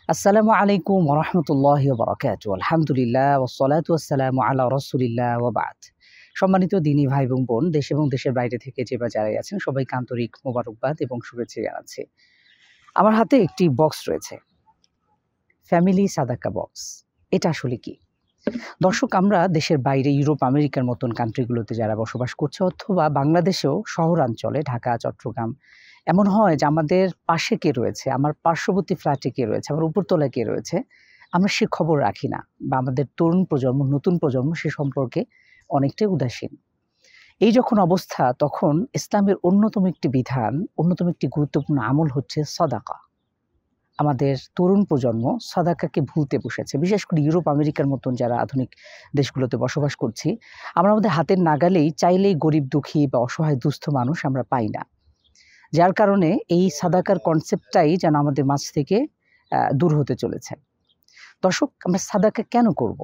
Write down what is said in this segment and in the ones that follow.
আসসালামু আলাইকুম ওয়া রাহমাতুল্লাহি ওয়া বারাকাতুহু। আলহামদুলিল্লাহ ওয়াসসালাতু ওয়াসসালামু আলা রাসূলিল্লাহ ওয়া বা'দ। সম্মানিত দিনী ভাই এবং বোন, দেশ এবং দেশের বাইরে থেকে যে বা যারাই আছেন সবাইকে আন্তরিক মোবারকবাদ এবং শুভেচ্ছা জানাচ্ছি। আমার হাতে একটি বক্স রয়েছে। ফ্যামিলি সাদাকা বক্স। এটা আসলে কি? দর্শক, আমরা দেশের বাইরে ইউরোপ, আমেরিকার মতন কান্ট্রিগুলোতে যারা বসবাস করছে অথবা বাংলাদেশেও শহরাঞ্চলে ঢাকা, চট্টগ্রাম এমন হয় যে আমাদের পাশে কে রয়েছে, আমার পার্শ্ববর্তী ফ্ল্যাটে কে রয়েছে, আমার উপরতলায় কে রয়েছে, আমরা সে খবর রাখি না বা আমাদের তরুণ প্রজন্ম, নতুন প্রজন্ম সে সম্পর্কে অনেকটাই উদাসীন। এই যখন অবস্থা, তখন ইসলামের অন্যতম একটি বিধান, অন্যতম একটি গুরুত্বপূর্ণ আমল হচ্ছে সাদাকা। আমাদের তরুণ প্রজন্ম সাদাকাকে ভুলতে বসেছে। বিশেষ করে ইউরোপ, আমেরিকার মতন যারা আধুনিক দেশগুলোতে বসবাস করছি, আমরা আমাদের হাতের নাগালেই চাইলেই গরিব, দুঃখী বা অসহায় দুস্থ মানুষ আমরা পাই না। যার কারণে এই সাদাকার কনসেপ্টটাই যেন আমাদের মাঝ থেকে দূর হতে চলেছে। দর্শক, আমরা সাদাকা কেন করব?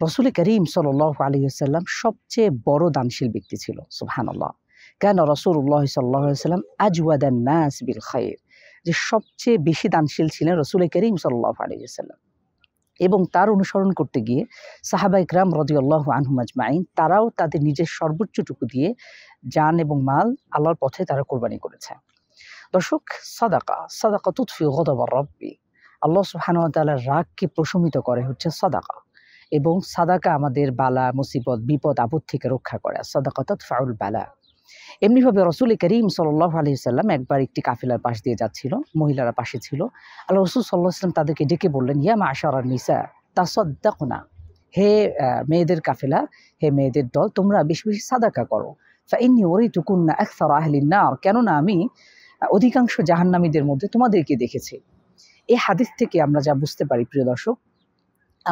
রাসূল করিম সাল্লাল্লাহু আলাইহি ওয়াসাল্লাম সবচেয়ে বড় দানশীল ব্যক্তি ছিল। সুবহানাল্লাহ। কানা রাসূলুল্লাহ সাল্লাল্লাহু আলাইহি ওয়াসাল্লাম আজওয়াদান নাস বিল খায়র। যে সবচেয়ে বেশি দানশীল ছিলেন রাসূল করিম সাল্লাল্লাহু আলাইহি ওয়াসাল্লাম। এবং তার অনুসরণ করতে গিয়ে সাহাবায়ে কেরাম রাদিয়াল্লাহু আনহুম আজমাইন তারাও তাদের নিজের সর্বোচ্চটুকু দিয়ে জান এবং মাল আল্লাহর পথে তারা কোরবানি করেছে। দর্শক, সাদাকা তুতফি গদাবার রাব্বি। আল্লাহ সুবহানাহু ওয়া তাআলার রাগকে প্রশমিত করে হচ্ছে সাদাকা। এবং সাদাকা আমাদের বালা, মুসিবত, বিপদ, আপদ থেকে রক্ষা করে। সাদাকা তাদফাউল বালা। এমনিভাবে রাসূল করিম সাল্লাল্লাহু আলাইহি ওয়াসাল্লাম একবার একটি কাফেলার পাশ দিয়ে যাচ্ছিল। মহিলারা পাশে ছিল। আল্লাহ রাসূল সাল্লাল্লাহু আলাইহি ওয়াসাল্লাম তাদেরকে ডেকে বললেন, ইয়া মা'শারান নিসা তাসাদ্দাকনা। হে মেয়েদের কাফেলা, হে মেয়েদের দল, তোমরা বেশি বেশি সাদাকা করো। ফাইন্নী উরিতুকুন্না আকসারা আহলিন নার। কেননা আমি অধিকাংশ জাহান্নামীদের মধ্যে তোমাদেরকে দেখেছি। এই হাদিস থেকে আমরা যা বুঝতে পারি প্রিয় দর্শক,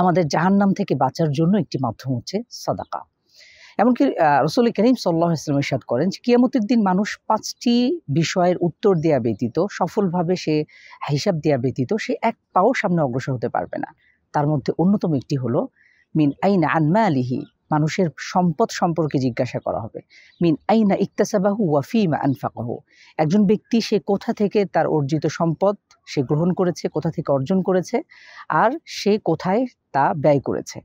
আমাদের জাহান্নাম থেকে বাঁচার জন্য একটি মাধ্যম হচ্ছে সাদাকা। এমনকি রাসূল করিম সাল্লাল্লাহু আলাইহি ওয়াসাল্লাম ইরশাদ করেন যে কিয়ামতের দিন মানুষ ৫টি বিষয়ের উত্তর দেয়া ব্যতীত, সফলভাবে সে হিসাব দেয়া ব্যতীত সে এক পাও সামনে অগ্রসর হতে পারবে না। তার মধ্যে অন্যতম একটি হলো মিন আইনা আন মালিহি। মানুষের সম্পদ সম্পর্কে জিজ্ঞাসা করা হবে। মিন আইনা ইকতাসাবাহু ওয়া ফিমা আনফাকাহু। একজন ব্যক্তি সে কোথা থেকে তার অর্জিত সম্পদ সে গ্রহণ করেছে, কোথা থেকে অর্জন করেছে, আর সে কোথায় তা ব্যয় করেছে।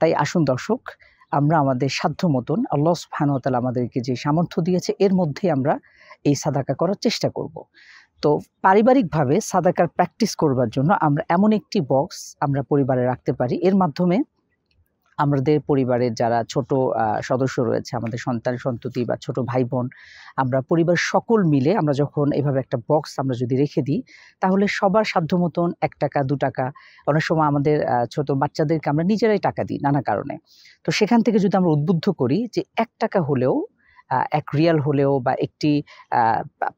তাই আসুন দর্শক, আমরা আমাদের সাধ্য মতন আল্লাহ সুবহানাহু ওয়া তাআলা আমাদেরকে যে সামর্থ্য দিয়েছে এর মধ্যে আমরা এই সাদাকা করার চেষ্টা করব। তো পারিবারিকভাবে সাদাকার প্র্যাকটিস করবার জন্য আমরা এমন একটি বক্স আমরা পরিবারে রাখতে পারি। এর মাধ্যমে আমাদের পরিবারের যারা ছোট সদস্য রয়েছে, আমাদের সন্তান সন্ততি বা ছোট ভাই বোন, আমরা পরিবারের সকল মিলে আমরা যখন এভাবে একটা বক্স আমরা যদি রেখে দিই, তাহলে সবার সাধ্য মতন ৳১, ৳২, অনেক সময় আমাদের ছোট বাচ্চাদেরকে আমরা নিজেরাই টাকা দিই নানা কারণে। তো সেখান থেকে যদি আমরা উদ্বুদ্ধ করি যে ৳১ হলেও, ৳১ হলেও বা একটি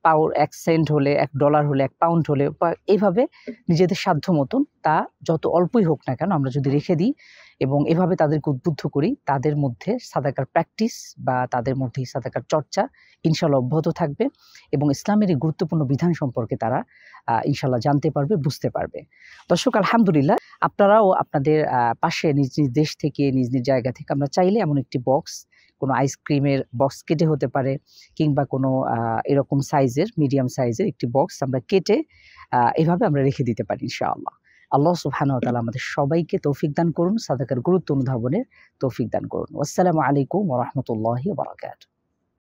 ৳১ হলে, $১ হলে, £১ হলে বা এইভাবে নিজেদের সাধ্য মতন তা যত অল্পই হোক না কেন আমরা যদি রেখে দিই এবং এভাবে তাদেরকে উদ্বুদ্ধ করি, তাদের মধ্যে সাদাকার প্র্যাকটিস বা তাদের মধ্যে সাদাকার চর্চা ইনশাআল্লাহ অব্যাহত থাকবে এবং ইসলামের এই গুরুত্বপূর্ণ বিধান সম্পর্কে তারা ইনশাআল্লাহ জানতে পারবে, বুঝতে পারবে। দর্শক, আলহামদুলিল্লাহ, আপনারাও আপনাদের পাশে নিজ নিজ দেশ থেকে, নিজ নিজ জায়গা থেকে আমরা চাইলে এমন একটি বক্স, কোনো আইসক্রিমের বক্স কেটে হতে পারে কিংবা কোনো এরকম সাইজের, মিডিয়াম সাইজের একটি বক্স আমরা কেটে এভাবে আমরা রেখে দিতে পারি ইনশাআল্লাহ। আল্লাহ সুবহানাহু ওয়া তাআলা আমাদের সবাইকে তৌফিক দান করুন, সাদাকার গুরুত্ব অনুধাবনের তৌফিক দান করুন। আসসালামু আলাইকুম ওয়া রাহমাতুল্লাহি ওয়া বারাকাতুহু।